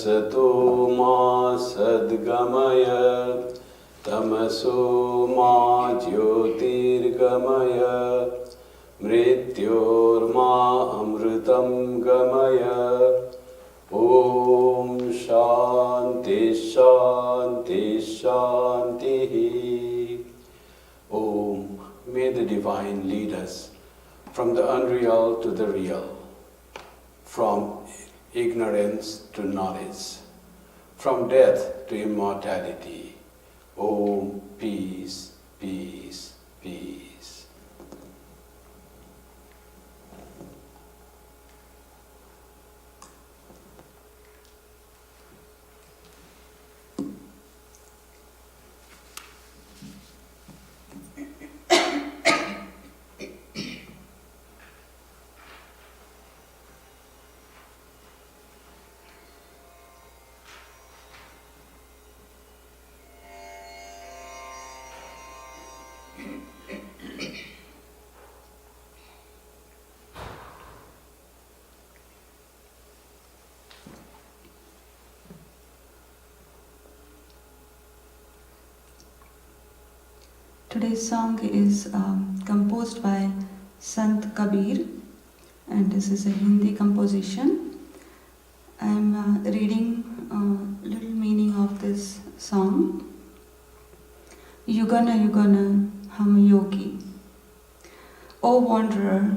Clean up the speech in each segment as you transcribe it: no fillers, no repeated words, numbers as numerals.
Asato ma sadgamaya tamaso ma jyotirgamaya mrityorma amritam gamaya. Om Shanti Shanti Shanti. Om. May the Divine lead us from the unreal to the real, from ignorance to knowledge, from death to immortality. Om. Peace, peace, peace. Today's song is composed by Sant Kabir, and this is a Hindi composition. I am reading a little meaning of this song. Yugana Yugana Ham Yogi. O wanderer,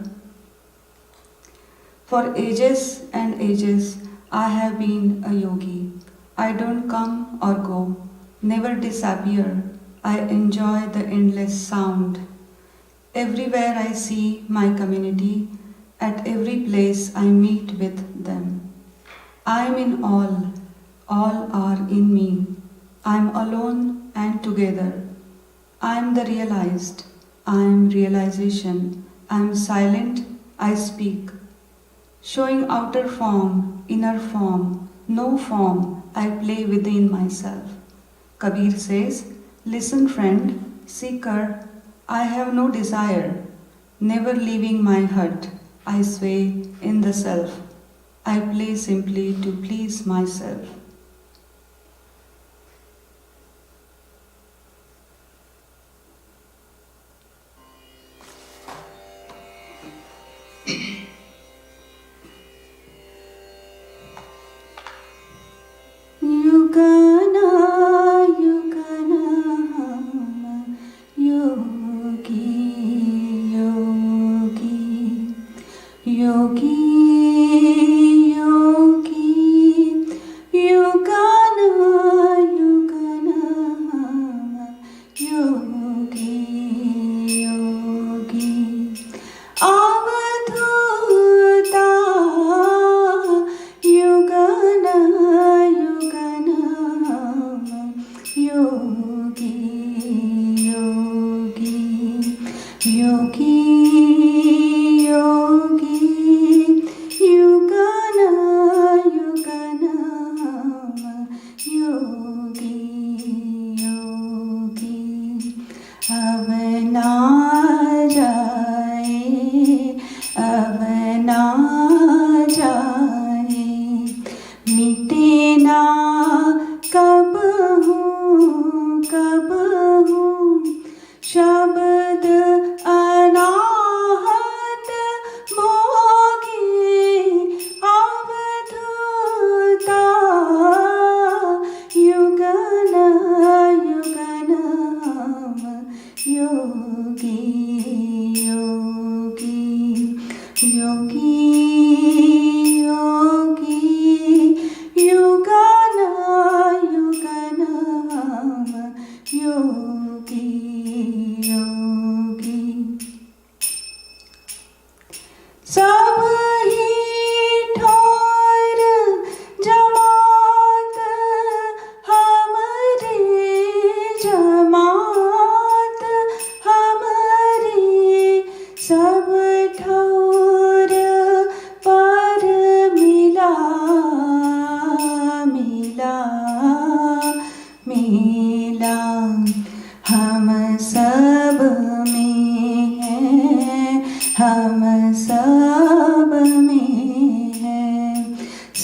for ages and ages I have been a yogi. I don't come or go, never disappear. I enjoy the endless sound. Everywhere I see my community, at every place I meet with them. I am in all are in me. I am alone and together. I am the realized, I am realization. I am silent, I speak. Showing outer form, inner form, no form, I play within myself. Kabir says, listen friend, seeker, I have no desire, never leaving my hut, I sway in the self. I play simply to please myself.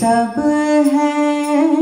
सब है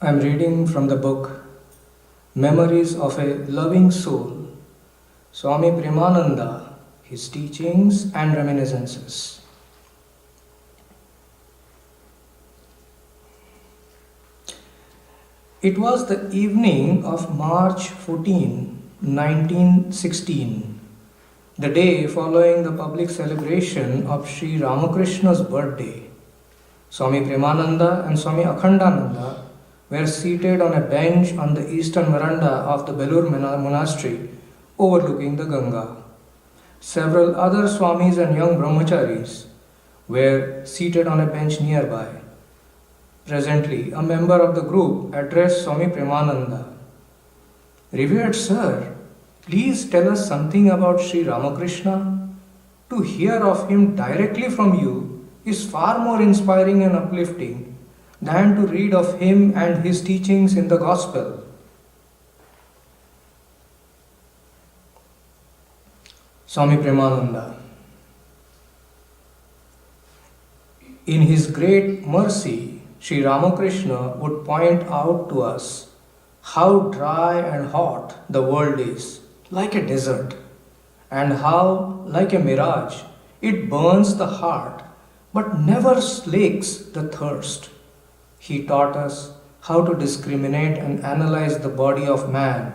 I am reading from the book Memories of a Loving Soul, Swami Kripamayananda, His Teachings and Reminiscences. It was the evening of March 14, 1916, the day following the public celebration of Sri Ramakrishna's birthday. Swami Kripamayananda and Swami Akhandananda were seated on a bench on the eastern veranda of the Belur monastery overlooking the Ganga. Several other Swamis and young Brahmacharis were seated on a bench nearby. Presently, a member of the group addressed Swami Kripamayananda. "Revered Sir, please tell us something about Sri Ramakrishna. To hear of him directly from you is far more inspiring and uplifting than to read of him and his teachings in the Gospel." Swami Kripamayananda. In his great mercy, Sri Ramakrishna would point out to us how dry and hot the world is, like a desert, and how, like a mirage, it burns the heart but never slakes the thirst. He taught us how to discriminate and analyze the body of man,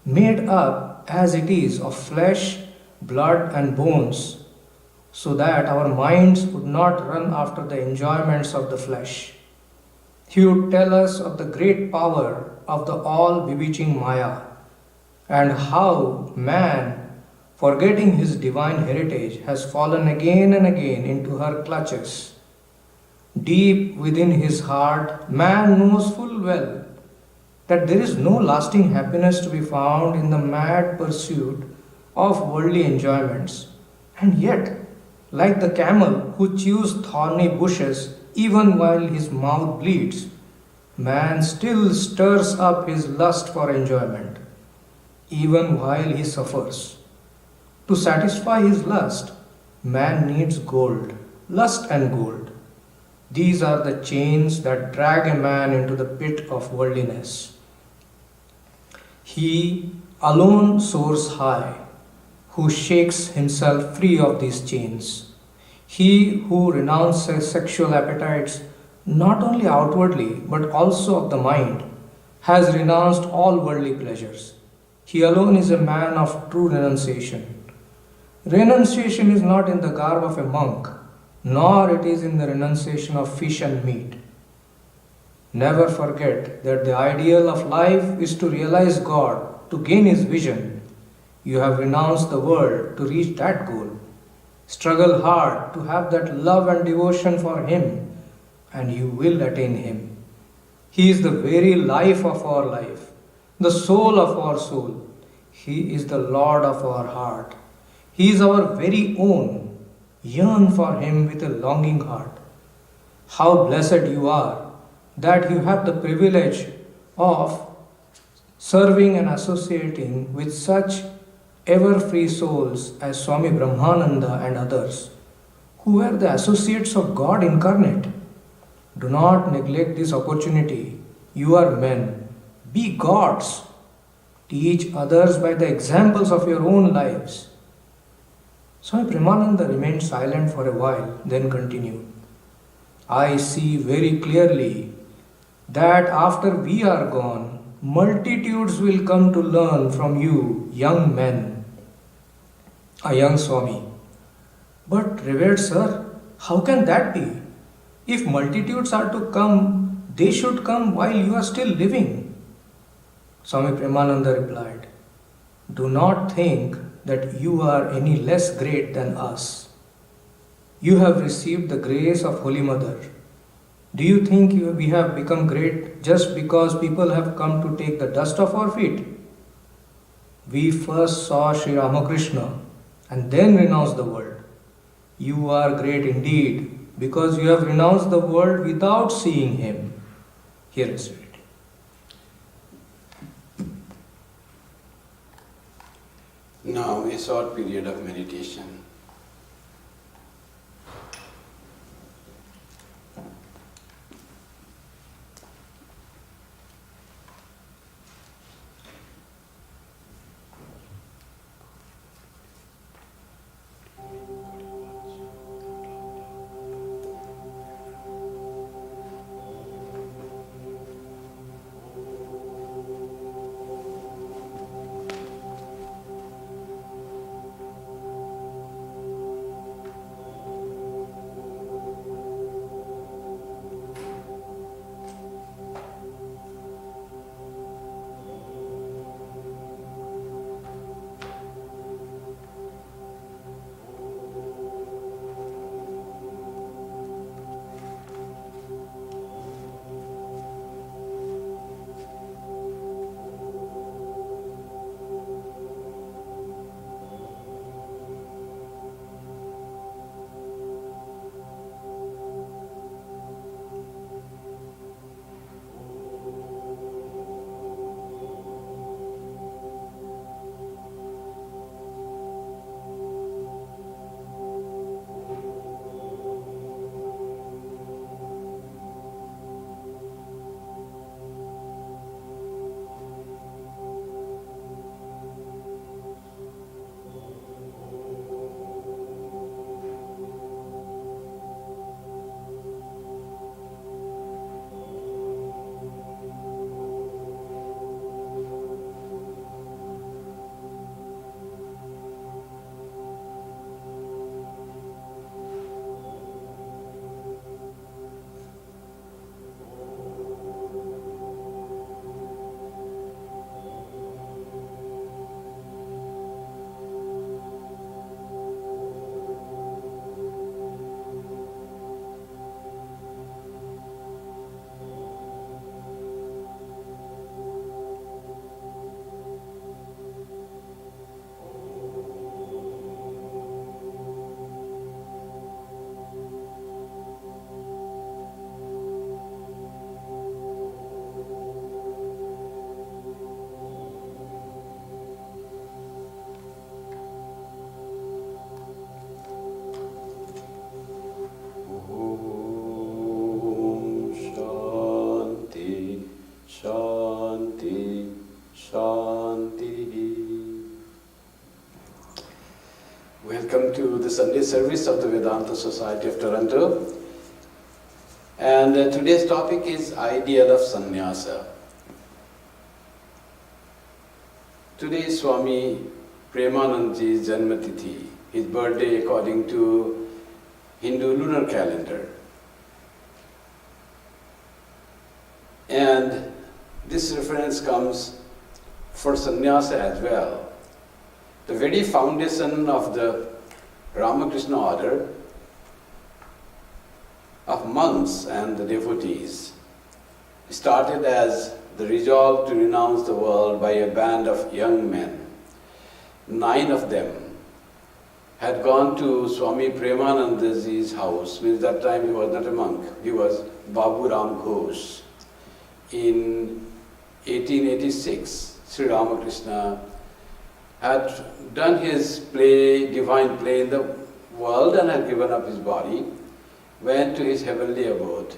made up as it is of flesh, blood, and bones, so that our minds would not run after the enjoyments of the flesh. He would tell us of the great power of the all bewitching Maya, and how man, forgetting his divine heritage, has fallen again and again into her clutches. Deep within his heart, man knows full well that there is no lasting happiness to be found in the mad pursuit of worldly enjoyments. And yet, like the camel who chews thorny bushes even while his mouth bleeds, man still stirs up his lust for enjoyment, even while he suffers. To satisfy his lust, man needs gold, lust and gold. These are the chains that drag a man into the pit of worldliness. He alone soars high, who shakes himself free of these chains. He who renounces sexual appetites not only outwardly but also of the mind has renounced all worldly pleasures. He alone is a man of true renunciation. Renunciation is not in the garb of a monk, nor it is in the renunciation of fish and meat. Never forget that the ideal of life is to realize God, to gain His vision. You have renounced the world to reach that goal. Struggle hard to have that love and devotion for Him, and you will attain Him. He is the very life of our life, the soul of our soul. He is the Lord of our heart. He is our very own. Yearn for Him with a longing heart. How blessed you are that you have the privilege of serving and associating with such ever-free souls as Swami Brahmananda and others, who were the associates of God incarnate. Do not neglect this opportunity. You are men. Be gods. Teach others by the examples of your own lives. Swami Kripamayananda remained silent for a while, then continued, I see very clearly that after we are gone, multitudes will come to learn from you, young men. A young Swami. But revered sir, how can that be? If multitudes are to come, they should come while you are still living. Swami Kripamayananda replied, do not think that you are any less great than us. You have received the grace of Holy Mother. Do you think we have become great just because people have come to take the dust off our feet? We first saw Sri Ramakrishna and then renounced the world. You are great indeed because you have renounced the world without seeing Him. Here is it. Now, a short period of meditation. Shanti. Welcome to the Sunday service of the Vedanta Society of Toronto. And today's topic is ideal of Sannyasa. Today is Swami Premanandaji's Janmatithi, his birthday according to Hindu lunar calendar. And this reference comes for sannyasa as well. The very foundation of the Ramakrishna order of monks and the devotees started as the resolve to renounce the world by a band of young men. 9 of them had gone to Swami Premanandaji's house. Means that time he was not a monk, he was Babu Ram Ghosh. In 1886, Sri Ramakrishna had done his divine play in the world and had given up his body, went to his heavenly abode,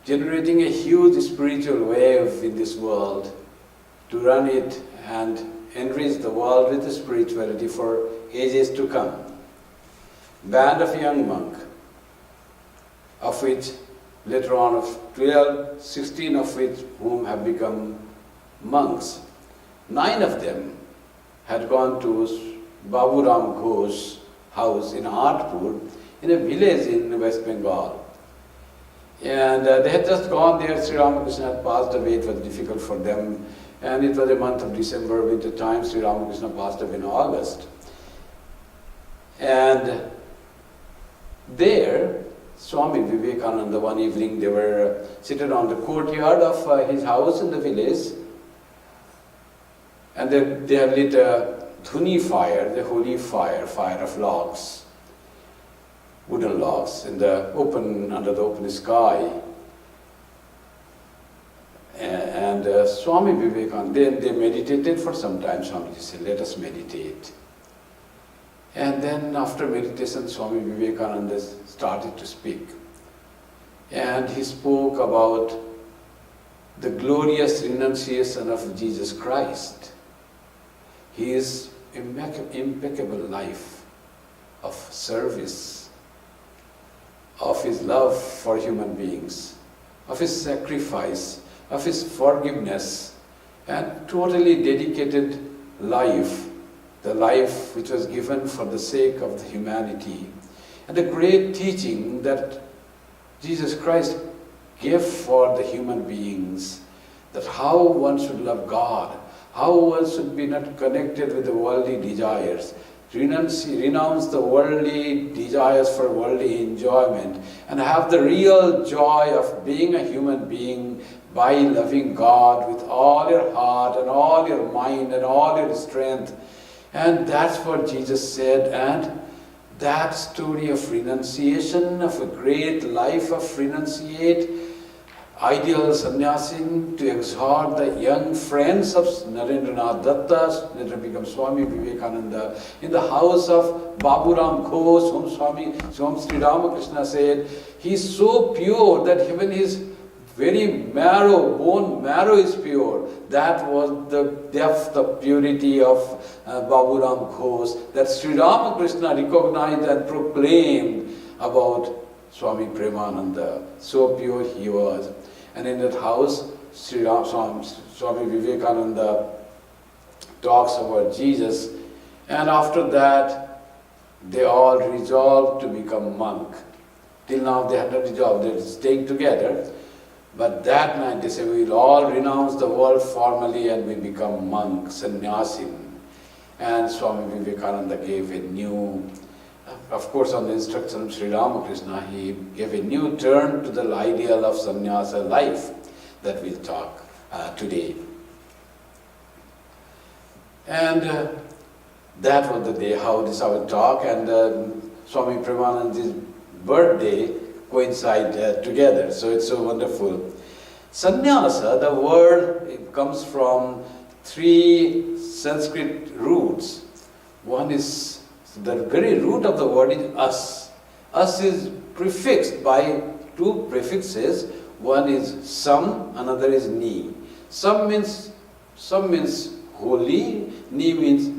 generating a huge spiritual wave in this world to run it and enrich the world with spirituality for ages to come. Band of young monks, of which later on of 12, 16 of which whom have become monks. 9 of them had gone to Babu Ram Ghosh's house in Artpur, in a village in West Bengal. And they had just gone there. Sri Ramakrishna had passed away. It was difficult for them. And it was a month of December, winter time. Sri Ramakrishna passed away in August. And there, Swami Vivekananda, one evening, they were seated on the courtyard of his house in the village. And they had lit a dhuni fire, the holy fire of logs, wooden logs, in the under the open sky. And Swami Vivekananda, they meditated for some time. Swamiji said, let us meditate. And then after meditation, Swami Vivekananda started to speak. And he spoke about the glorious renunciation of Jesus Christ. His impeccable life of service, of his love for human beings, of his sacrifice, of his forgiveness, and totally dedicated life, the life which was given for the sake of the humanity, and the great teaching that Jesus Christ gave for the human beings, that how one should love God, how one should be not connected with the worldly desires, renounce the worldly desires for worldly enjoyment, and have the real joy of being a human being by loving God with all your heart and all your mind and all your strength. And that's what Jesus said. And that story of renunciation, of a great life of renunciate, ideal sannyasin, to exhort the young friends of Narendranath Datta, later become Swami Vivekananda, in the house of Babu Ram Ghosh, whom Sri Ramakrishna said, he is so pure that even his very bone marrow is pure. That was the depth of purity of Babu Ram Ghosh that Sri Ramakrishna recognized and proclaimed about Swami Premananda. So pure he was. And in that house, Swami Vivekananda talks about Jesus. And after that, they all resolved to become monk. Till now they had not resolved, they were staying together. But that night they said, we will all renounce the world formally and we become monks, sannyasin. And Swami Vivekananda gave a new, of course on the instruction of Sri Ramakrishna, he gave a new turn to the ideal of sannyasa life that we'll talk today. And that was the day how this I will talk, and Swami Premanandaji's birthday coincide together. So it's so wonderful. Sannyasa, the word, it comes from 3 Sanskrit roots. One is, the very root of the word is us. Us is prefixed by 2 prefixes. One is sam, another is ni. Sam means Sam means wholly, ni means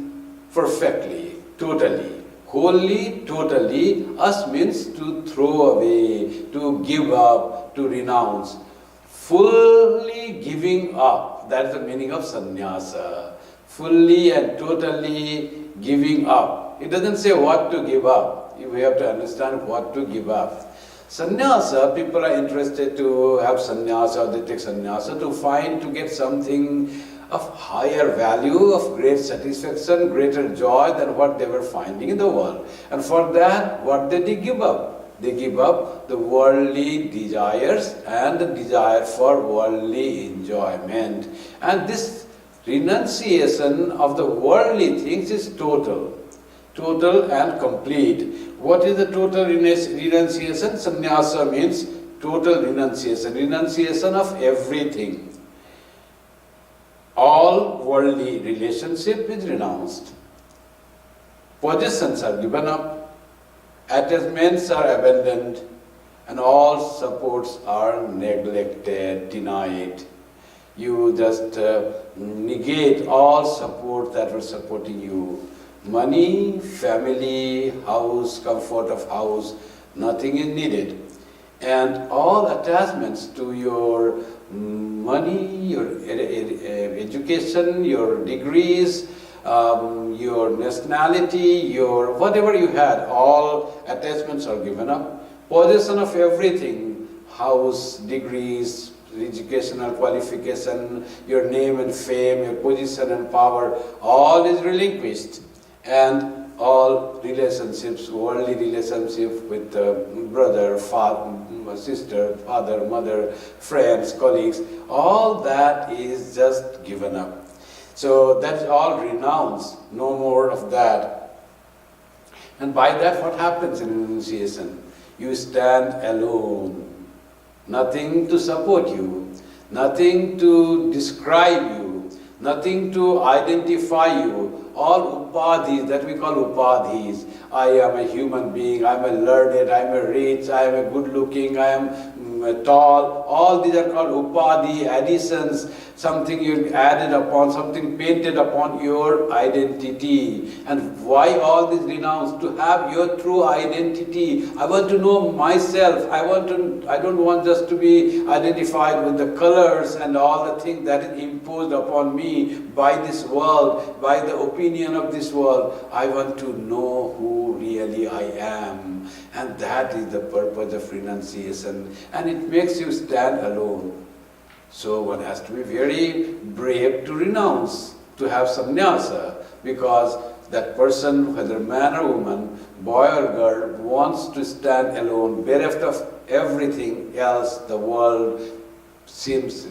perfectly, totally. Wholly, totally, as means to throw away, to give up, to renounce. Fully giving up, that is the meaning of sannyasa. Fully and totally giving up. It doesn't say what to give up. We have to understand what to give up. Sannyasa, people are interested to have sannyasa, or they take sannyasa to get something of higher value, of great satisfaction, greater joy than what they were finding in the world. And for that, what did they give up? They give up the worldly desires and the desire for worldly enjoyment. And this renunciation of the worldly things is total and complete. What is the total renunciation? Sannyasa means total renunciation of everything. All worldly relationship is renounced. Possessions are given up, attachments are abandoned, and all supports are neglected, denied. You just negate all support that were supporting you. Money, family, house, comfort of house, nothing is needed. And all attachments to your money, your education, your degrees, your nationality, your whatever you had, all attachments are given up. Possession of everything, house, degrees, educational qualification, your name and fame, your position and power, all is relinquished. And all relationships, worldly relationships with brother, father, sister, father, mother, friends, colleagues, all that is just given up. So that's all renounced, no more of that. And by that, what happens in renunciation? You stand alone, nothing to support you, nothing to describe you, nothing to identify you. All upadhis that we call upadhis. I am a human being, I am a learned, I am a rich, I am a good looking, I am tall. All these are called upadhi, additions, something you added upon, something painted upon your identity. And why all this renounced? To have your true identity. I want to know myself. I don't want just to be identified with the colors and all the things that is imposed upon me by this world, by the opinion of this world. I want to know who really I am. And that is the purpose of renunciation. And it makes you stand alone. So one has to be very brave to renounce, to have sannyasa, because that person, whether man or woman, boy or girl, wants to stand alone, bereft of everything else the world seems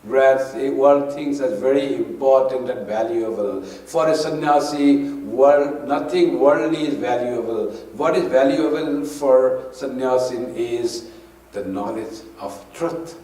world thinks as very important and valuable. For a sannyasi, nothing worldly is valuable. What is valuable for sannyasin is the knowledge of truth,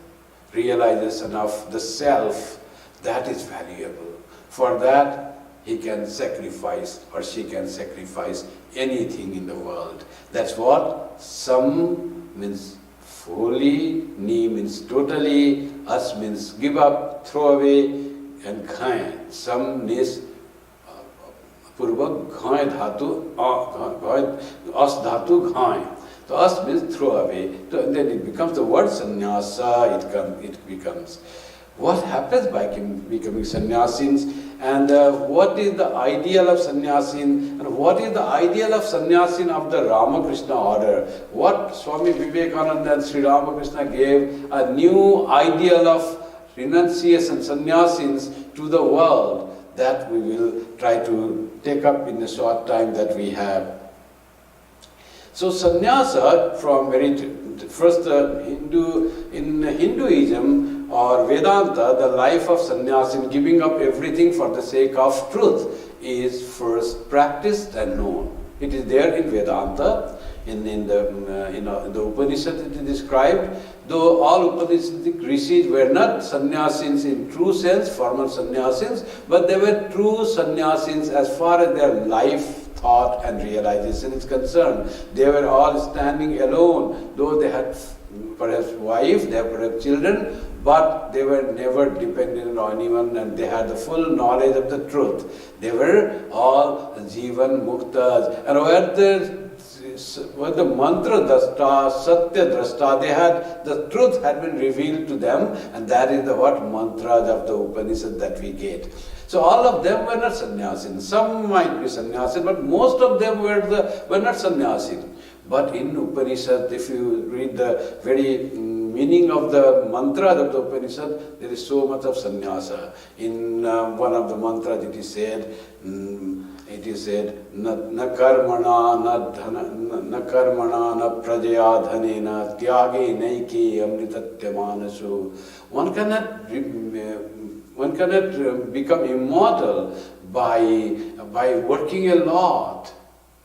realization of the self. That is valuable. For that, he can sacrifice or she can sacrifice anything in the world. That's what sam means fully, ni means totally, as means give up, throw away, and ghai. Sam means purvak ghai dhatu, as dhatu ghai. So as means throw away. So then it becomes the word sannyasa, it becomes. What happens by becoming sannyasins? And what is the ideal of sannyasin? And what is the ideal of sannyasin of the Ramakrishna order? What Swami Vivekananda and Sri Ramakrishna gave a new ideal of renunciation, sannyasins to the world, that we will try to take up in the short time that we have. So sannyasa, from first in Hinduism or Vedanta, the life of sannyasin, giving up everything for the sake of truth, is first practiced and known. It is there in Vedanta, in the Upanishad it is described. Though all Upanishadic rishis were not sannyasins in true sense, formal sannyasins, but they were true sannyasins as far as their life, thought and realization is concerned. They were all standing alone, though they had perhaps wife, they have perhaps children, but they were never dependent on anyone and they had the full knowledge of the truth. They were all Jivan Muktas. And where the mantra drashta, satya drashta, they had, the truth had been revealed to them, and that is the what mantras of the Upanishad that we get. So all of them were not sannyasin. Some might be sannyasin, but most of them were not sannyasin. But in Upanishad, if you read the very meaning of the mantra of the Upanishad, there is so much of sannyasa. In one of the mantras it is said, na karmana na prajaya dhanena tyage naike amritatyamanasu. One cannot become immortal by working a lot.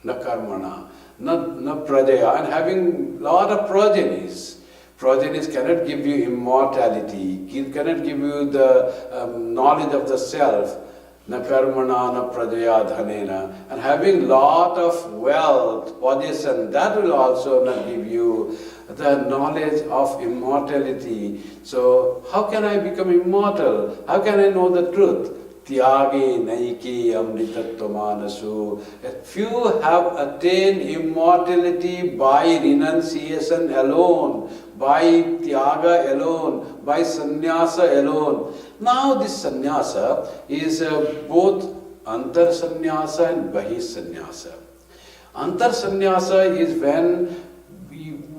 Na karmana. Na prajaya, and having lot of progenies. Progenies cannot give you immortality, cannot give you the knowledge of the self. Na karmana na prajaya dhanena. And having lot of wealth, possession, that will also not give you the knowledge of immortality. So how can I become immortal? How can I know the truth? Tyage naiki amritatvamanasu. Few have attained immortality by renunciation alone, by tyaga alone, by sannyasa alone. Now this sannyasa is both antar sannyasa and bahi sannyasa. Antar sannyasa is when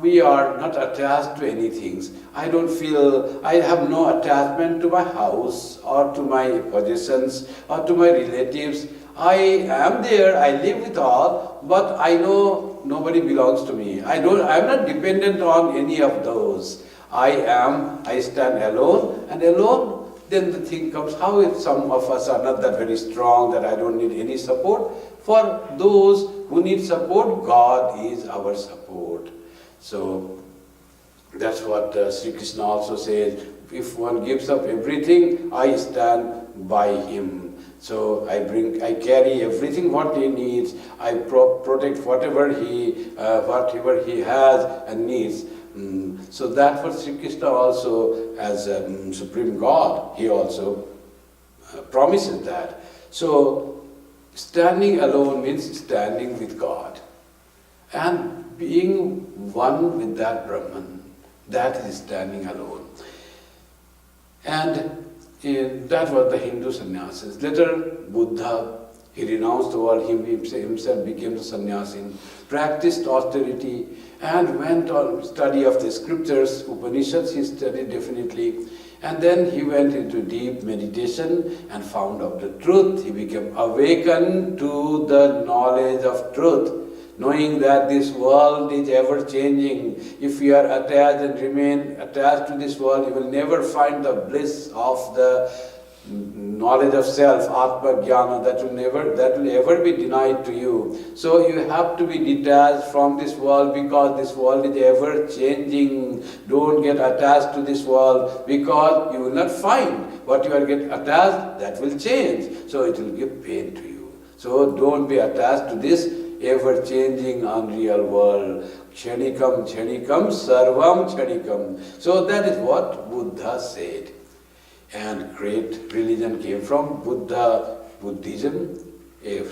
we are not attached to anything. I have no attachment to my house or to my possessions or to my relatives. I am there, I live with all, but I know nobody belongs to me. I am not dependent on any of those. I stand alone, and alone, then the thing comes, how if some of us are not that very strong, that I don't need any support? For those who need support, God is our support. So that's what Sri Krishna also says. If one gives up everything, I stand by him. So I carry everything what he needs. I protect whatever he has and needs. So that for Sri Krishna also, as Supreme God, he also promises that. So standing alone means standing with God. And being one with that Brahman, that is standing alone. And that was the Hindu sannyasis. Later, Buddha, he renounced the world, he himself became the sannyasin, practiced austerity, and went on study of the scriptures, Upanishads he studied definitely. And then he went into deep meditation and found out the truth. He became awakened to the knowledge of truth, knowing that this world is ever changing. If you are attached and remain attached to this world, you will never find the bliss of the knowledge of self, Atma Jnana, that will ever be denied to you. So you have to be detached from this world, because this world is ever changing. Don't get attached to this world, because you will not find what you are getting attached, that will change. So it will give pain to you. So don't be attached to this ever-changing, unreal world. Kshanikam, sarvam kshanikam. So that is what Buddha said. And great religion came from Buddhism.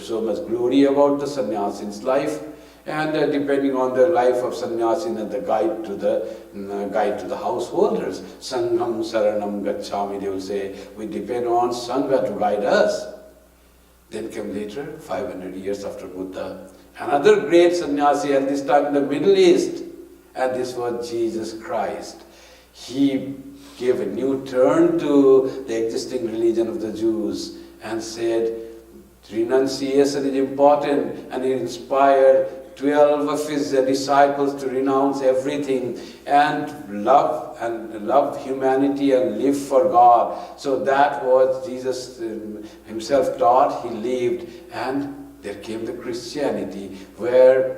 So much glory about the sannyasin's life. And depending on the life of sannyasin and the guide to the householders, Sangham Saranam Gacchami, they will say, we depend on Sangha to guide us. Then came later, 500 years after Buddha, another great sannyasi, at this time in the Middle East, and this was Jesus Christ. He gave a new turn to the existing religion of the Jews and said renunciation is important, and he inspired 12 of his disciples to renounce everything and love humanity and live for God. So that was Jesus himself taught, he lived, and there came the Christianity, where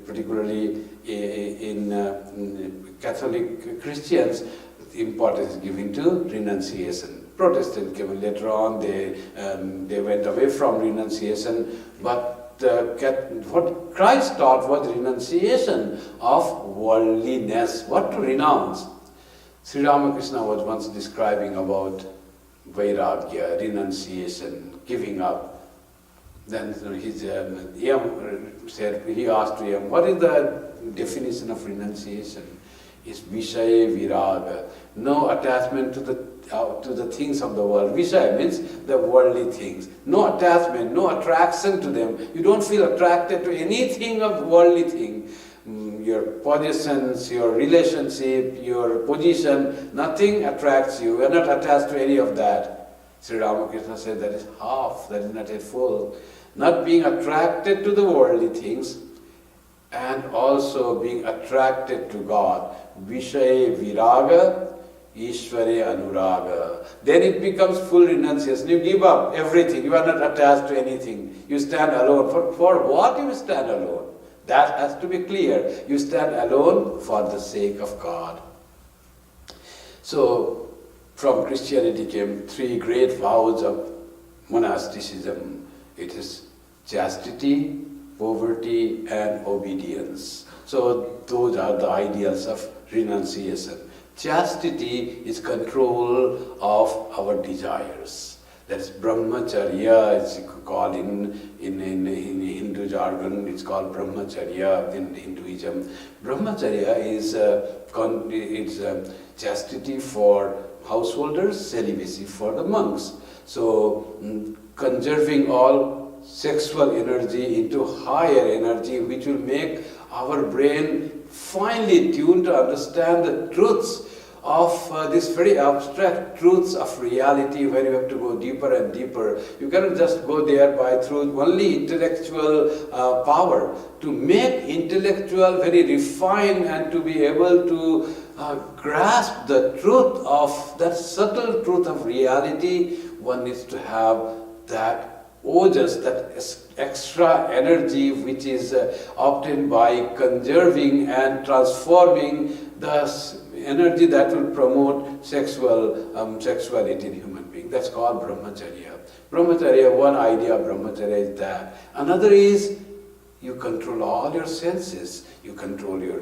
particularly in Catholic Christians, importance is given to renunciation. Protestant came later on, they went away from renunciation, but what Christ taught was renunciation of worldliness, what to renounce. Sri Ramakrishna was once describing about vairagya, renunciation, giving up. Then his Yam said, he asked him, what is the definition of renunciation? It's Vishaya Viraga, no attachment to the things of the world. Vishaya means the worldly things. No attachment, no attraction to them. You don't feel attracted to anything of worldly thing. Your possessions, your relationship, your position, nothing attracts you. You are not attached to any of that. Sri Ramakrishna said that is half, that is not yet full. Not being attracted to the worldly things and also being attracted to God. Vishaya Viraga, Ishvare Anuraga. Then it becomes full renunciation. You give up everything. You are not attached to anything. You stand alone. For what you stand alone? That has to be clear. You stand alone for the sake of God. So, from Christianity came three great vows of monasticism. It is chastity, poverty, and obedience. So, those are the ideals of renunciation. Chastity is control of our desires. That's Brahmacharya, it's called in Hindu jargon, it's called Brahmacharya in Hinduism. Brahmacharya is chastity for householders, celibacy for the monks. So, conserving all sexual energy into higher energy, which will make our brain finely tuned to understand the truths of this very abstract truths of reality, where you have to go deeper and deeper. You cannot just go there by through only intellectual power. To make intellectual very refined and to be able to grasp the truth of that subtle truth of reality, one needs to have that ojas, that extra energy which is obtained by conserving and transforming the energy that will promote sexuality in human being. That's called Brahmacharya. Brahmacharya, one idea of Brahmacharya is that. Another is you control all your senses. You control your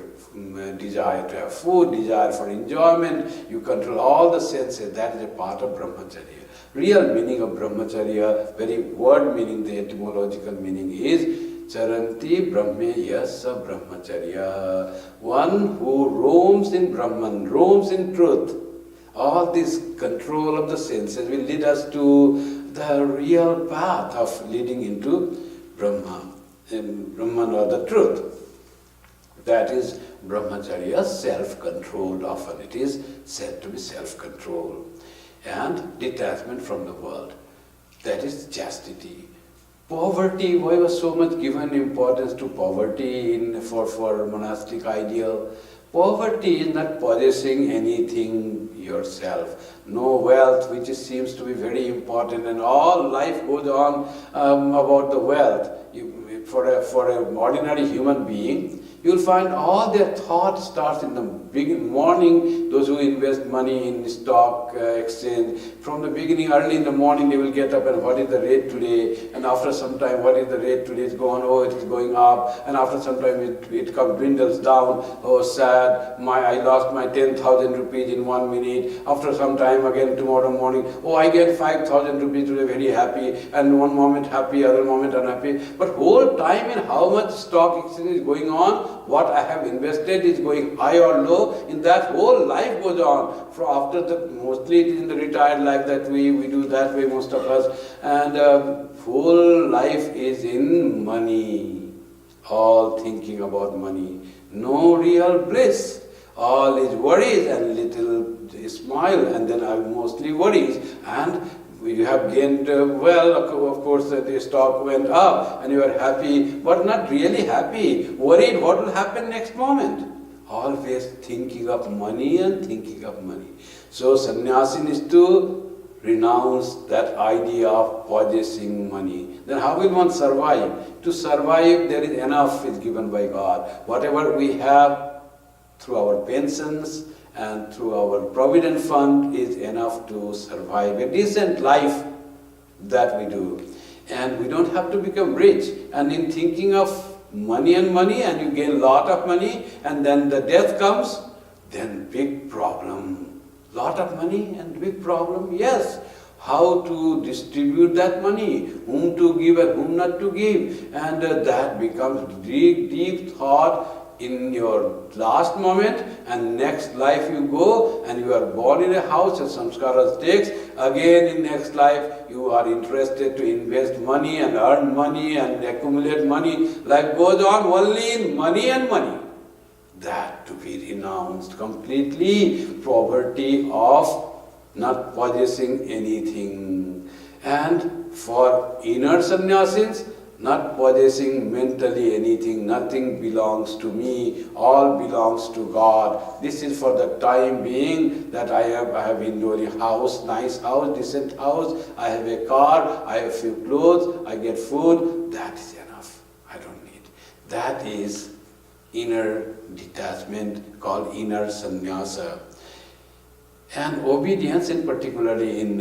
desire to have food, desire for enjoyment. You control all the senses. That is a part of Brahmacharya. Real meaning of Brahmacharya, very word meaning, the etymological meaning is Charanti Brahme Yasa Brahmacharya. One who roams in Brahman, roams in truth. All this control of the senses will lead us to the real path of leading into Brahman or the truth. That is Brahmacharya, self-controlled. Often it is said to be self-control. And detachment from the world. That is chastity. Poverty, why was so much given importance to poverty for monastic ideal? Poverty is not possessing anything yourself. No wealth, which seems to be very important, and all life goes on about the wealth. For an ordinary human being, you'll find all their thought starts in the morning. Those who invest money in stock exchange, from the beginning, early in the morning, they will get up and what is the rate today? And after some time, what is the rate today? It's gone. Oh, it is going up. And after some time, it dwindles down. Oh, sad. I lost my 10,000 rupees in 1 minute. After some time, again tomorrow morning, oh, I get 5,000 rupees today. Very happy. And one moment happy, other moment unhappy. But whole time in how much stock exchange is going on, what I have invested is going high or low, in that whole life goes on. Mostly it is in the retired life that we do that way, most of us. And whole life is in money. All thinking about money. No real bliss. All is worries and little smile, and then mostly worries. And you have gained of course the stock went up and you are happy, but not really happy, worried what will happen next moment. Always thinking of money and thinking of money. So sannyasi is to renounce that idea of possessing money. Then how will one survive? To survive, there is enough is given by God. Whatever we have through our pensions and through our provident fund is enough to survive a decent life that we do. And we don't have to become rich. And in thinking of money, and you gain a lot of money, and then the death comes, then big problem. Lot of money and big problem, yes. How to distribute that money, whom to give and whom not to give. And that becomes deep thought in your last moment, and next life you go and you are born in a house and samskaras takes. Again in next life you are interested to invest money and earn money and accumulate money. Life goes on only in money and money. That to be renounced completely, poverty of not possessing anything. And for inner sannyasis, not possessing mentally anything, nothing belongs to me, all belongs to God. This is for the time being that I have indoor house, nice house, decent house, I have a car, I have few clothes, I get food, that is enough, I don't need. That is inner detachment called inner sannyasa. And obedience, in particularly in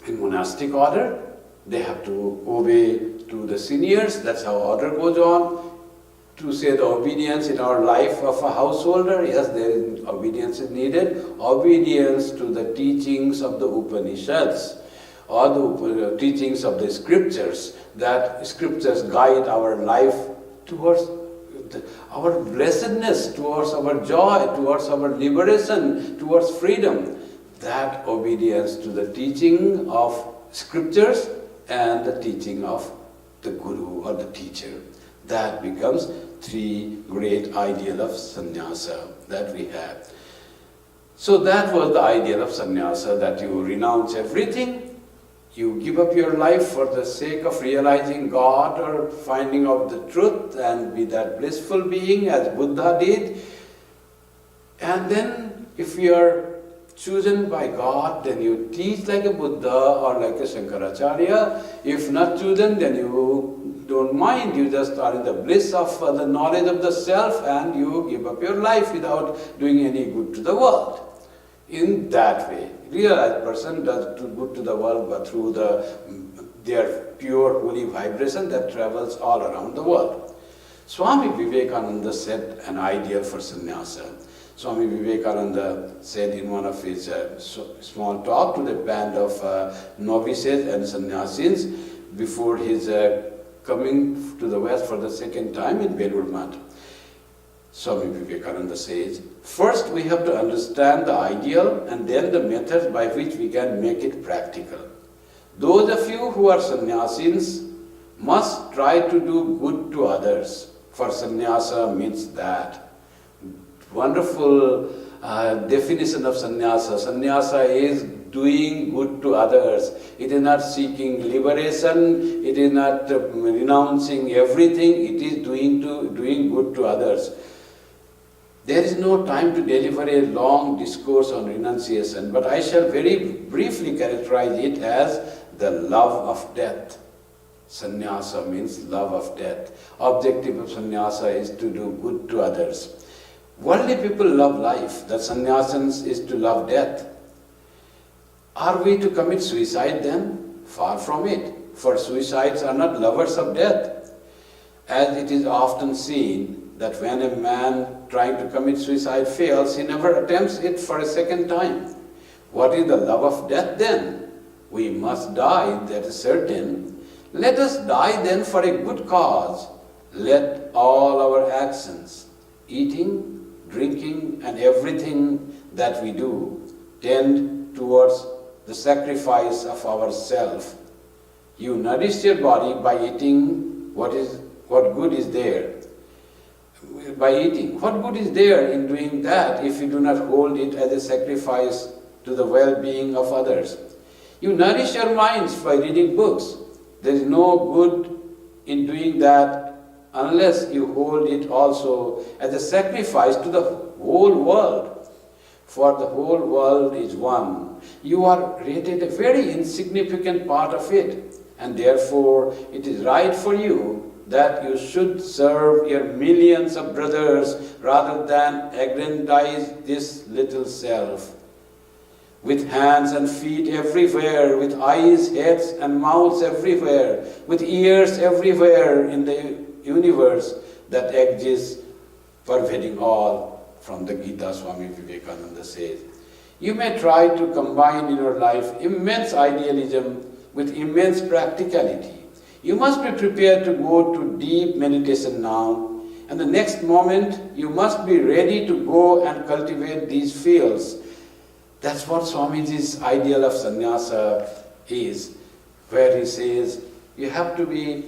monastic order, they have to obey to the seniors, that's how order goes on. To say the obedience in our life of a householder, yes, there is obedience is needed. Obedience to the teachings of the Upanishads or the teachings of the scriptures, that scriptures guide our life towards our blessedness, towards our joy, towards our liberation, towards freedom. That obedience to the teaching of scriptures and the teaching of the guru or the teacher. That becomes three great ideal of sannyasa that we have. So that was the ideal of sannyasa, that you renounce everything, you give up your life for the sake of realizing God or finding out the truth and be that blissful being as Buddha did. And then if you are chosen by God, then you teach like a Buddha or like a Shankaracharya. If not chosen, then you don't mind, you just are in the bliss of the knowledge of the self and you give up your life without doing any good to the world. In that way, realized person does good to the world, but through their pure holy vibration that travels all around the world. Swami Vivekananda set an ideal for sannyasa. Swami Vivekananda said in one of his small talk to the band of novices and sannyasis before his coming to the West for the second time in Belur Math. Swami Vivekananda says, first we have to understand the ideal and then the methods by which we can make it practical. Those of you who are sannyasis must try to do good to others, for sannyasa means that. Wonderful definition of sannyasa. Sannyasa is doing good to others. It is not seeking liberation, it is not renouncing everything, it is doing good to others. There is no time to deliver a long discourse on renunciation, but I shall very briefly characterize it as the love of death. Sannyasa means love of death. Objective of sannyasa is to do good to others. Worldly people love life, the sannyasins is to love death. Are we to commit suicide then? Far from it, for suicides are not lovers of death. As it is often seen that when a man trying to commit suicide fails, he never attempts it for a second time. What is the love of death then? We must die, that is certain. Let us die then for a good cause. Let all our actions, eating, drinking, and everything that we do tend towards the sacrifice of ourself. You nourish your body by eating what good is there. By eating, what good is there in doing that if you do not hold it as a sacrifice to the well-being of others? You nourish your minds by reading books. There is no good in doing that unless you hold it also as a sacrifice to the whole world. For the whole world is one. You are rated a very insignificant part of it, and therefore it is right for you that you should serve your millions of brothers rather than aggrandize this little self. with hands and feet everywhere, with eyes, heads and mouths everywhere, with ears everywhere in the universe that exists, pervading all, from the Gita, Swami Vivekananda says. You may try to combine in your life immense idealism with immense practicality. You must be prepared to go to deep meditation now, and the next moment you must be ready to go and cultivate these fields. That's what Swamiji's ideal of sannyasa is, where he says you have to be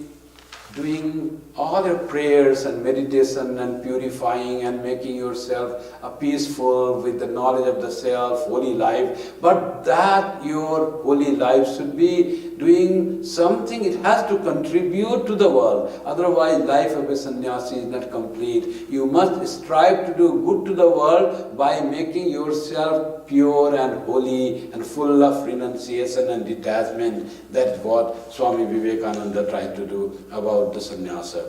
doing all your prayers and meditation and purifying and making yourself peaceful with the knowledge of the self, holy life, but that your holy life should be doing something, it has to contribute to the world. Otherwise, life of a sannyasi is not complete. You must strive to do good to the world by making yourself pure and holy and full of renunciation and detachment. That's what Swami Vivekananda tried to do about the sannyasa.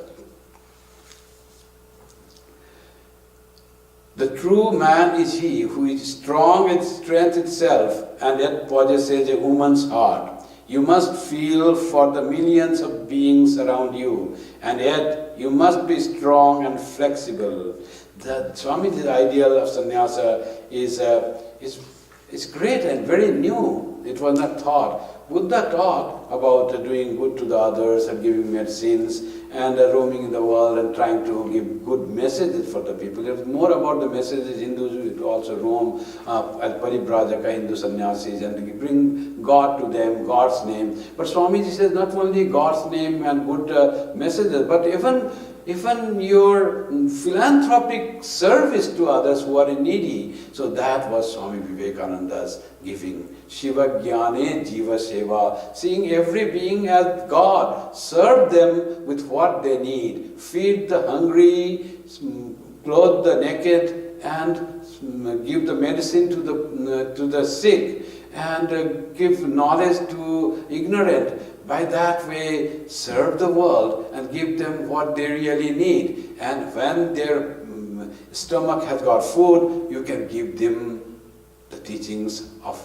The true man is he who is strong in strength itself and yet possesses a woman's heart. You must feel for the millions of beings around you, and yet you must be strong and flexible. The Swamiji's ideal of sannyasa is great and very new. It was not taught. Buddha taught about doing good to the others and giving medicines and roaming in the world and trying to give good messages for the people. It was more about the messages. Hindus also roam as paribrajaka Hindu sannyasis and bring God to them, God's name. But Swamiji says not only God's name and good messages, but even your philanthropic service to others who are needy. So that was Swami Vivekananda's giving. Shiva Jnane Jiva Seva, seeing every being as God, serve them with what they need, feed the hungry, clothe the naked, and give the medicine to the sick, and give knowledge to ignorant. By that way, serve the world and give them what they really need. And when their stomach has got food, you can give them the teachings of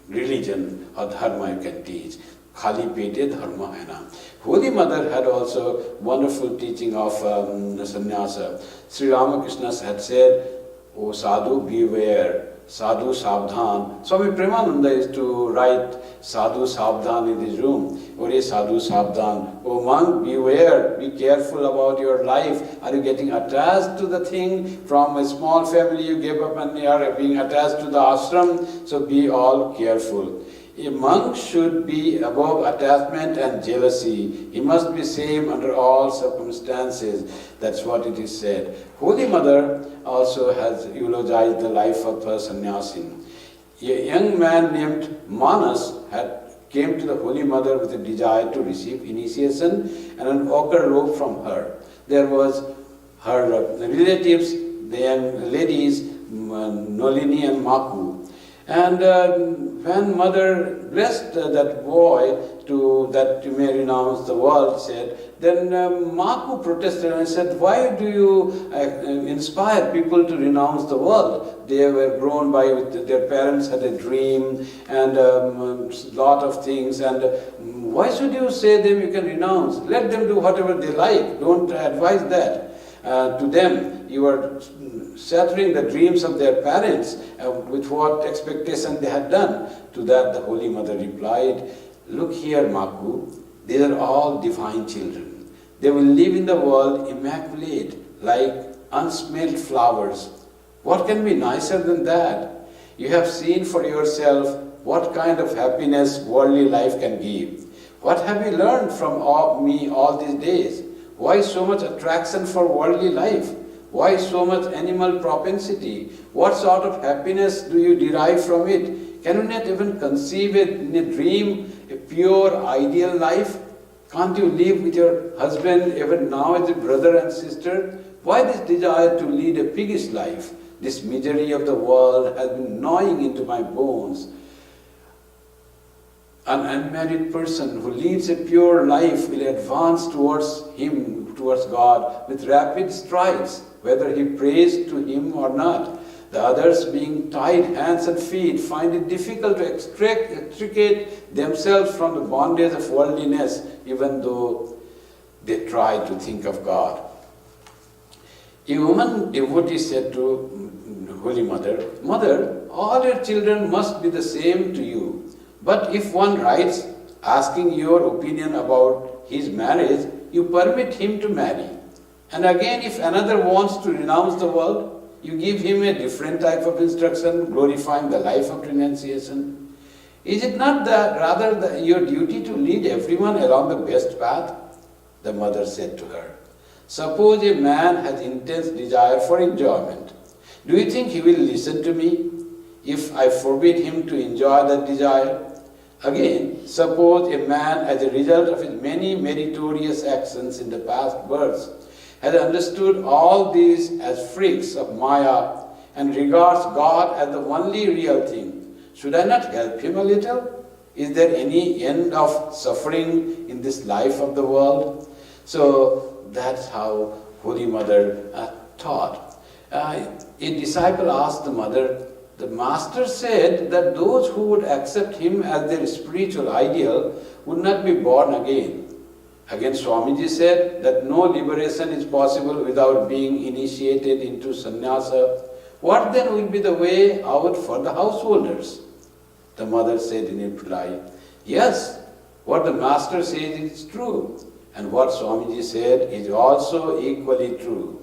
religion or dharma you can teach. Khali pete dharma hai na. Holy Mother had also wonderful teaching of sannyasa. Sri Ramakrishna had said, "O sadhu, beware. Sadhu Savdhan." Swami Premananda used to write Sadhu Savdhan in his room. Ore Sadhu Savdhan. O monk, beware, be careful about your life. Are you getting attached to the thing? From a small family you gave up and you are being attached to the ashram, so be all careful. A monk should be above attachment and jealousy. He must be same under all circumstances. That's what it is said. Holy Mother also has eulogized the life of a sannyasin. A young man named Manas came to the Holy Mother with a desire to receive initiation and an ochre robe from her. There was her relatives, the young ladies, Nolini and Maku. And when Mother blessed that boy that you may renounce the world, said, then Maku protested and said, why do you inspire people to renounce the world? They were grown by, their parents had a dream and a lot of things, and why should you say them you can renounce? Let them do whatever they like, don't advise that to them. You are shattering the dreams of their parents with what expectation they had done. To that the Holy Mother replied, look here, Maku, these are all divine children. They will live in the world immaculate, like unsmelled flowers. What can be nicer than that? You have seen for yourself what kind of happiness worldly life can give. What have you learned from me all these days? Why so much attraction for worldly life? Why so much animal propensity? What sort of happiness do you derive from it? Can you not even conceive it in a dream, a pure ideal life? Can't you live with your husband even now as a brother and sister? Why this desire to lead a piggish life? This misery of the world has been gnawing into my bones. An unmarried person who leads a pure life will advance towards God, with rapid strides, whether he prays to him or not. The others, being tied hands and feet, find it difficult to extricate themselves from the bondage of worldliness, even though they try to think of God. A woman devotee said to Holy Mother, "Mother, all your children must be the same to you. But if one writes asking your opinion about his marriage, you permit him to marry. And again, if another wants to renounce the world, you give him a different type of instruction, glorifying the life of renunciation. Is it not that rather your duty to lead everyone along the best path?" The mother said to her, "Suppose a man has intense desire for enjoyment. Do you think he will listen to me if I forbid him to enjoy that desire? Again, suppose a man, as a result of his many meritorious actions in the past births, has understood all these as freaks of Maya and regards God as the only real thing. Should I not help him a little? Is there any end of suffering in this life of the world?" So that's how Holy Mother taught. A disciple asked the mother, "The master said that those who would accept him as their spiritual ideal would not be born again." Again, Swamiji said that no liberation is possible without being initiated into sannyasa. What then will be the way out for the householders? The mother said in reply, "Yes, what the master says is true, and what Swamiji said is also equally true.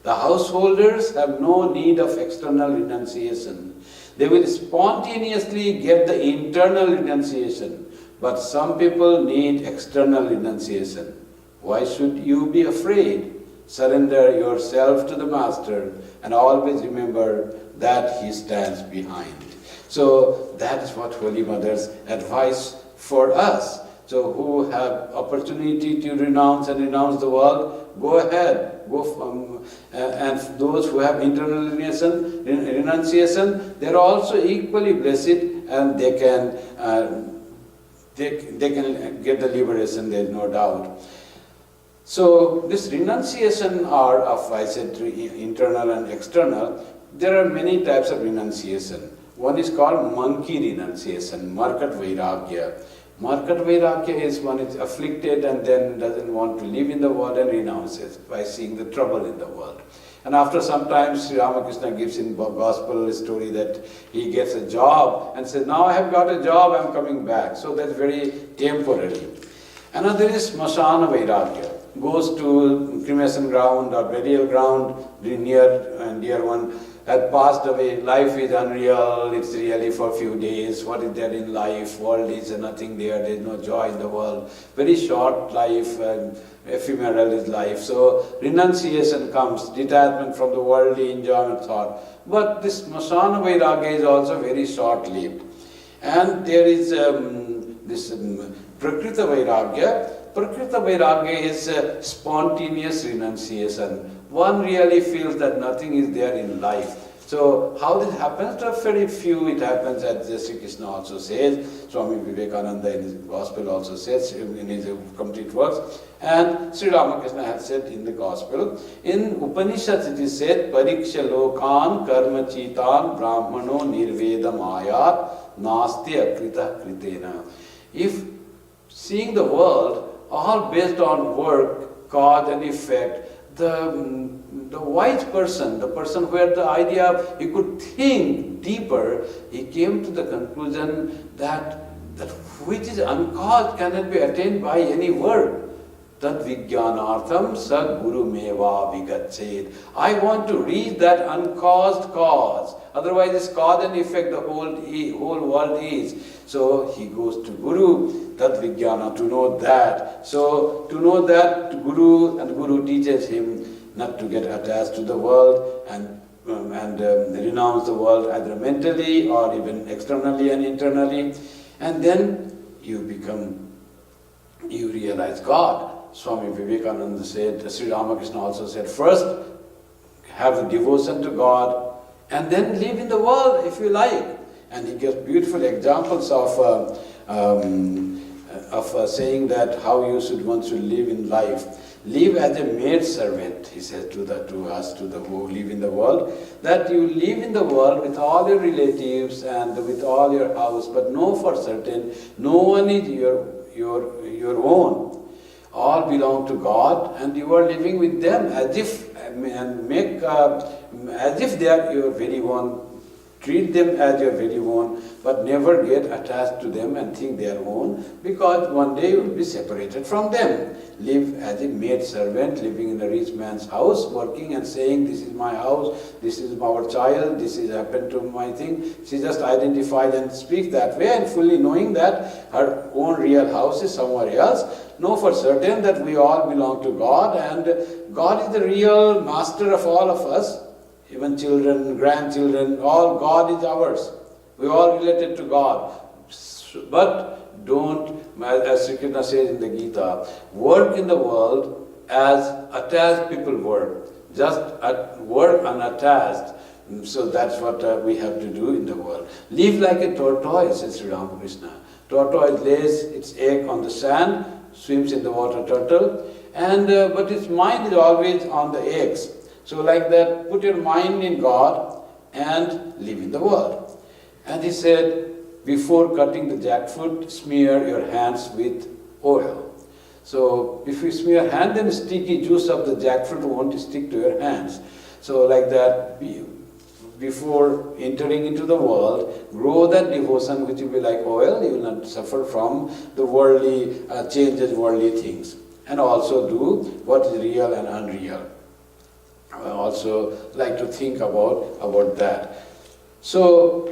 The householders have no need of external renunciation. They will spontaneously get the internal renunciation. But some people need external renunciation. Why should you be afraid? Surrender yourself to the Master and always remember that He stands behind." So that is what Holy Mother's advice for us. So who have opportunity to renounce the world, go ahead. And those who have internal renunciation, they are also equally blessed, and they can get the liberation, there is no doubt. So this renunciation are of, I said, internal and external. There are many types of renunciation. One is called monkey renunciation, Markat Vairagya. Markat Vairagya is one is afflicted and then doesn't want to live in the world and renounces by seeing the trouble in the world. And after some time, Sri Ramakrishna gives in gospel story that he gets a job and says, "Now I have got a job, I am coming back." So that's very temporary. Another is Smasana Vairagya. Goes to cremation ground or burial ground, near and dear one had passed away. Life is unreal, it's really for a few days. What is there in life? World is nothing there, there is no joy in the world. Very short life, ephemeral is life. So renunciation comes, detachment from the worldly enjoyment thought. But this Smasana Vairagya is also very short-lived. And there is this Prakrita Vairagya. Prakrita Vairagya is spontaneous renunciation. One really feels that nothing is there in life. So how this happens? To very few it happens, as Sri Krishna also says, Swami Vivekananda in his gospel also says, in his complete works, and Sri Ramakrishna has said in the gospel. In Upanishads it is said, "Pariksha lokan karma chitan brahmano nirvedam ayat nasti akrita kritena." If seeing the world all based on work, cause and effect, the wise person, the person who had the idea, he could think deeper, he came to the conclusion that which is uncaused cannot be attained by any work. Tad vijnanartham sad guru meva vigachet. I want to reach that uncaused cause. Otherwise, it's cause and effect, the whole world is. So he goes to Guru, Tad Vijnana, to know that. So to know that, Guru teaches him not to get attached to the world and renounce the world either mentally or even externally and internally. And then you realize God. Swami Vivekananda said, Sri Ramakrishna also said, first have the devotion to God and then live in the world if you like. And he gives beautiful examples of saying that how one should live in life. live as a maid servant, he says to us, to the who live in the world, that you live in the world with all your relatives and with all your house, but know for certain, no one is your own. All belong to God, and you are living with them as if they are your very own. Treat them as your very own, but never get attached to them and think they are own, because one day you will be separated from them. Live as a maid servant, living in a rich man's house, working and saying, this is my house, this is our child, this is happened to my thing. She just identifies and speaks that way, and fully knowing that her own real house is somewhere else. Know for certain that we all belong to God, and God is the real master of all of us. Even children, grandchildren, all God is ours. We are all related to God. But don't, as Sri Krishna says in the Gita, work in the world as attached people work. Just work unattached. So that's what we have to do in the world. Live like a tortoise, says Sri Ramakrishna. Tortoise lays its egg on the sand, swims in the water turtle, and but its mind is always on the eggs. So like that, put your mind in God and live in the world. And he said, before cutting the jackfruit, smear your hands with oil. So if you smear your hand, then the sticky juice of the jackfruit won't stick to your hands. So like that, before entering into the world, grow that devotion which will be like oil. You will not suffer from the worldly changes, worldly things. And also do what is real and unreal. I also like to think about that. So,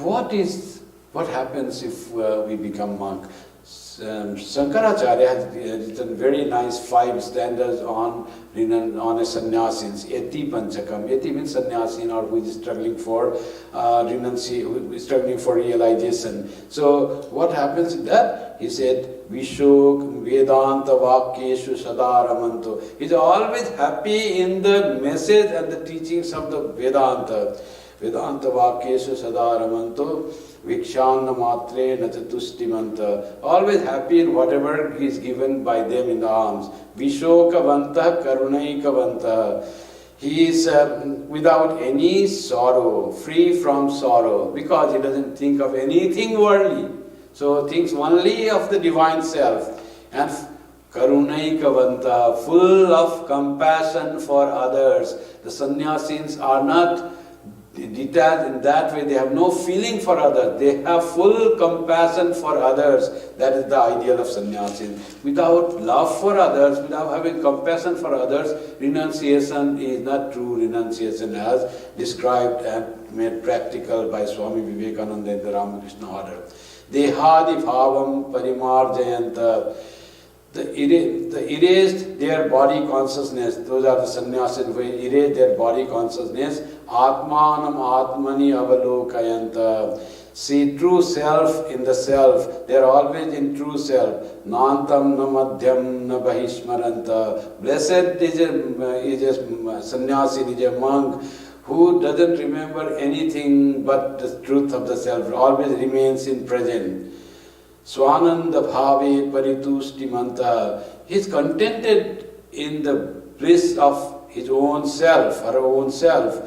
what happens if we become monk? Shankaracharya has written very nice 5 stanzas on a sannyasins, Eti Panchakam. Eti means sannyasin, or who is struggling for struggling for realization. So what happens in that? He said, Vishok Vedanta Vakyeshu Sadaramanto. He's always happy in the message and the teachings of the Vedanta. Vedanta Vakyeshu Sadaramanto. Vikshanna Matre Nachatushtimanta. Always happy in whatever is given by them in the alms. Vishokavanta Karunaikavanta. He is without any sorrow, free from sorrow, because he doesn't think of anything worldly. So thinks only of the divine self. And Karunaikavanta, full of compassion for others. The sannyasins are not detached in that way. They have no feeling for others. They have full compassion for others. That is the ideal of sannyasin. Without love for others, without having compassion for others, renunciation is not true renunciation as described and made practical by Swami Vivekananda in the Ramakrishna order. Dehadi bhavam parimarjayanta. The erased their body consciousness. Those are the sannyasis who erase their body consciousness. Atmanam atmani avalokayanta. See true self in the self. They are always in true self. Nantam na madhyam na bahishmaranta. Blessed is a sannyasin, is a monk who doesn't remember anything but the truth of the self, always remains in present. Swananda bhave paritushtimanta. He is contented in the bliss of his own self, her own self.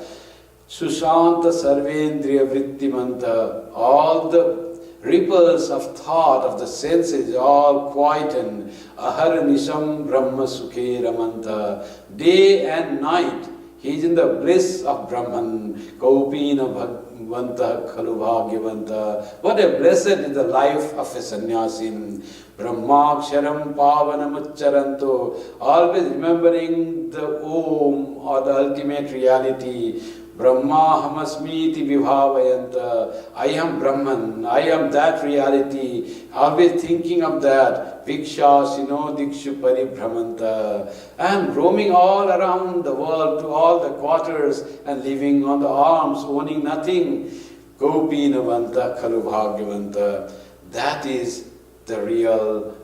Sushanta sarvendriya vrittimanta. All the ripples of thought of the senses all quieten. Aharanisham brahma sukhe ramanta. Day and night he is in the bliss of Brahman. Kaupina bhagavanta khalu bhagyavanta. What a blessed is the life of a sannyasin. Brahmaksharam pavanam uccharanto. Always remembering the Om, or the ultimate reality. Brahmahamasmiti vibhavayanta. I am Brahman, I am that reality. Always thinking of that. Viksha sino dikshu paribhramanta. And roaming all around the world to all the quarters and living on the arms, owning nothing. Gopinavanta khalu bhagyavanta. That is the real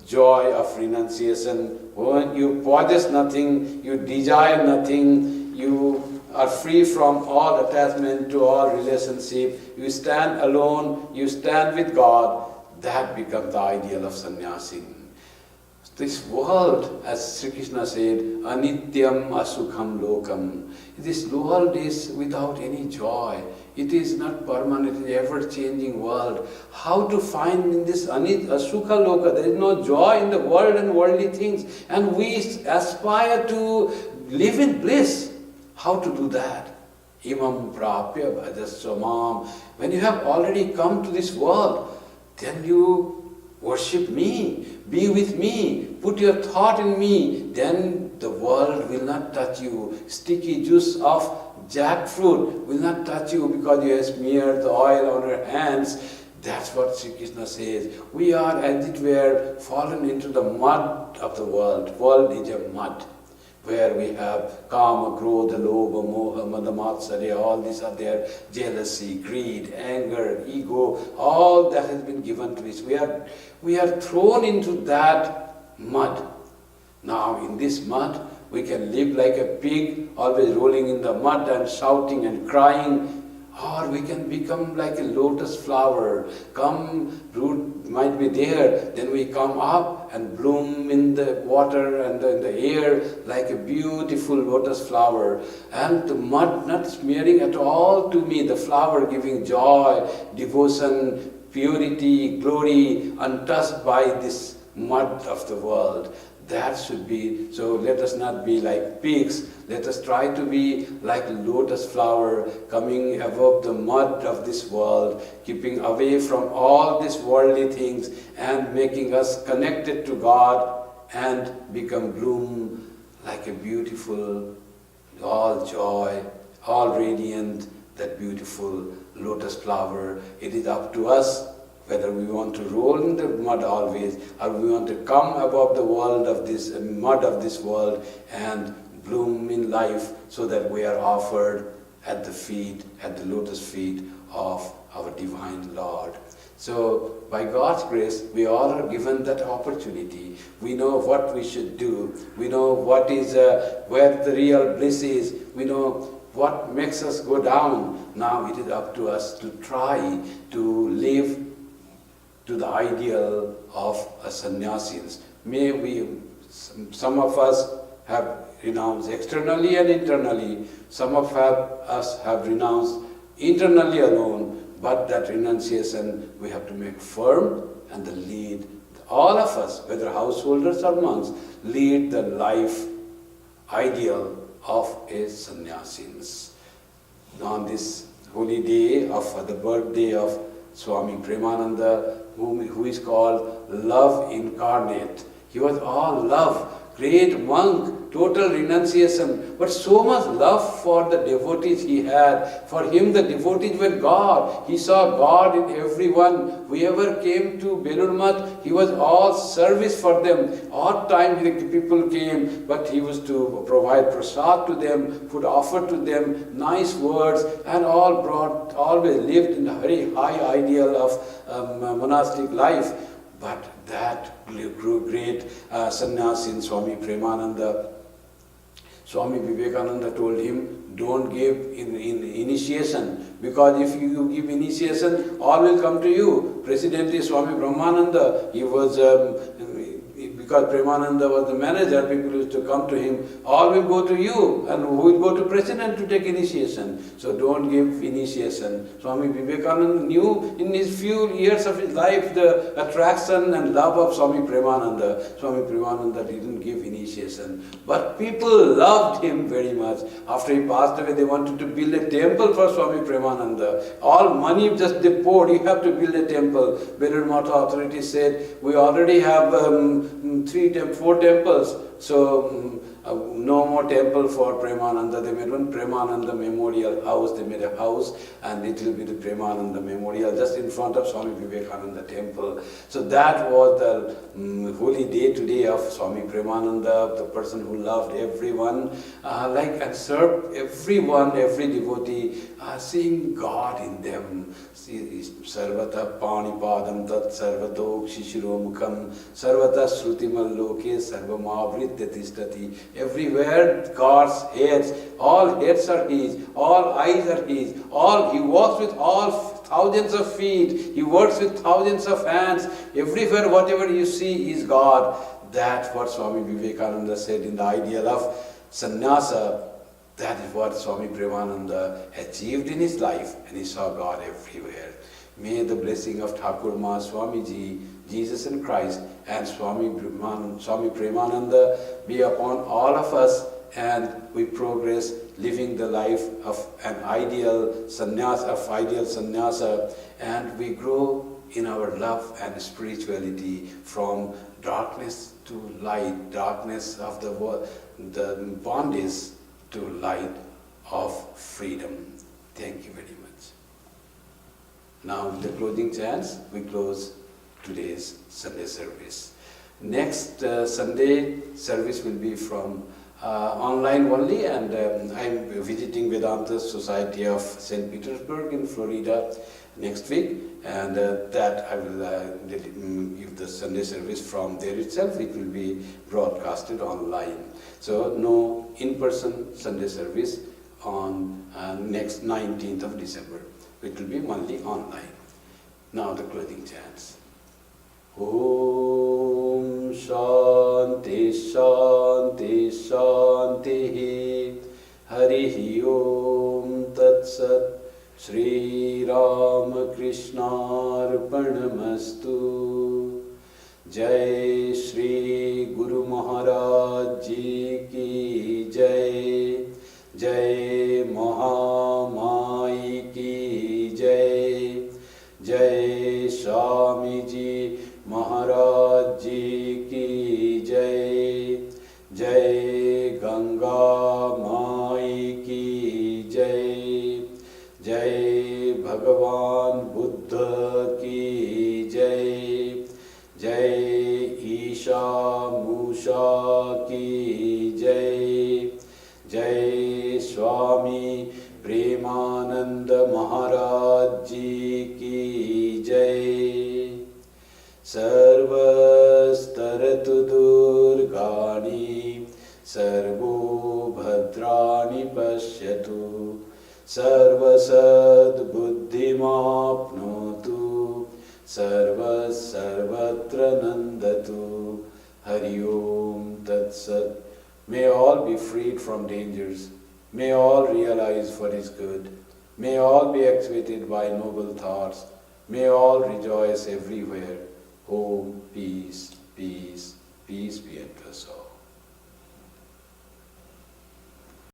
joy of renunciation. When you possess nothing, you desire nothing, you are free from all attachment to all relationship, you stand alone, you stand with God, that becomes the ideal of sannyasin. This world, as Sri Krishna said, anityam asukham lokam. This world is without any joy. It is not permanent, it is ever-changing world. How to find in this asukha loka? There is no joy in the world and worldly things. And we aspire to live in bliss. How to do that? Imam prapya bhajasvamam. When you have already come to this world, then you worship me, be with me, put your thought in me, then the world will not touch you. Sticky juice of jackfruit will not touch you because you have smeared the oil on your hands. That's what Sri Krishna says. We are, as it were, fallen into the mud of the world. World is a mud, where we have kama, krodha, lobha, moha, mada, matsarya, all these are there, jealousy, greed, anger, ego, all that has been given to us. We are thrown into that mud. Now in this mud, we can live like a pig, always rolling in the mud and shouting and crying, or we can become like a lotus flower. Root might be there, then we come up and bloom in the water and in the air like a beautiful lotus flower. And the mud not smearing at all to me, the flower giving joy, devotion, purity, glory, untouched by this mud of the world. That should be, so let us not be like pigs, let us try to be like a lotus flower, coming above the mud of this world, keeping away from all these worldly things and making us connected to God and become bloom like a beautiful, all joy, all radiant, that beautiful lotus flower. It is up to us whether we want to roll in the mud always, or we want to come above the world of this mud of this world and bloom in life, so that we are offered at the feet, at the lotus feet of our divine Lord. So by God's grace, we all are given that opportunity. We know what we should do. We know what is where the real bliss is. We know what makes us go down. Now it is up to us to try to live to the ideal of a sannyasins. May we, some of us have renounced externally and internally, some of us have renounced internally alone, but that renunciation we have to make firm and the lead. All of us, whether householders or monks, lead the life ideal of a sannyasins. On this holy day of the birthday of Swami Kripamayananda, who is called love incarnate. He was all love, great monk, total renunciation, but so much love for the devotees he had. For him the devotees were God. He saw God in everyone. Whoever came to Belur, he was all service for them. Odd time the people came, but he was to provide prasad to them, food offered to them, nice words, and always lived in a very high ideal of monastic life. But that great sannyasin Swami Kripamayananda, Swami Vivekananda told him, don't give initiation, because if you give initiation, all will come to you. Presently Swami Brahmananda, he was, because Premananda was the manager, people used to come to him, all will go to you, and who will go to president to take initiation. So don't give initiation. Swami Vivekananda knew in his few years of his life the attraction and love of Swami Premananda. Swami Premananda didn't give initiation, but people loved him very much. After he passed away, they wanted to build a temple for Swami Premananda. All money just they poured, you have to build a temple. Belur Matha authorities said, we already have 4 temples, so no more temple for Premananda. They made one Premananda memorial house. They made a house and it will be the Premananda memorial just in front of Swami Vivekananda temple. So that was the holy day today of Swami Premananda, the person who loved everyone, and served everyone, every devotee, seeing God in them. Sarvata panipadam tat sarvato kshishiromukam sarvata srutimal loke sarvamavritya tishtati. Everywhere God's heads, all heads are His, all eyes are His, He walks with all thousands of feet, He works with thousands of hands. Everywhere whatever you see is God. That what Swami Vivekananda said in the ideal of sannyasa, that is what Swami Kripamayananda achieved in his life, and he saw God everywhere. May the blessing of Thakur Ma Swamiji, Jesus and Christ, and Swami Kripamayananda be upon all of us, and we progress living the life of an ideal sannyasa, and we grow in our love and spirituality from darkness to light, darkness of the bondage to light of freedom. Thank you very much. Now, with the closing chants, we close today's Sunday service. Next Sunday service will be from online only, and I'm visiting Vedanta Society of St. Petersburg in Florida next week, and that I will give the Sunday service from there itself. It will be broadcasted online. So no in-person Sunday service on next 19th of December. It will be only online. Now the closing chants. Om Shanti Shanti Shanti Harihi Om Tat Sat Shri Ramakrishna Arpanamastu. Jai Shri Guru Maharaj Ji Ki Jai. Jai Mahamai Ki Jai. Jai Swami Ji Maharaj Ji Ki Jai. Jai Ganga Mai Ki Jai. Jai Bhagavan Buddha Ki Jai. Jai Isha Musha Ki Jai. Jai Swami Premananda Maharaj Ji Ki Jai. Sarvastaratu Durgani Sarvo Bhadrani Pashyatu Sarvasad Buddhimapnotu Sarvatra Nandatu. Hari Om Tat Sat. May all be freed from dangers. May all realize what is good. May all be actuated by noble thoughts. May all rejoice everywhere. Om, peace, peace, peace be unto us all.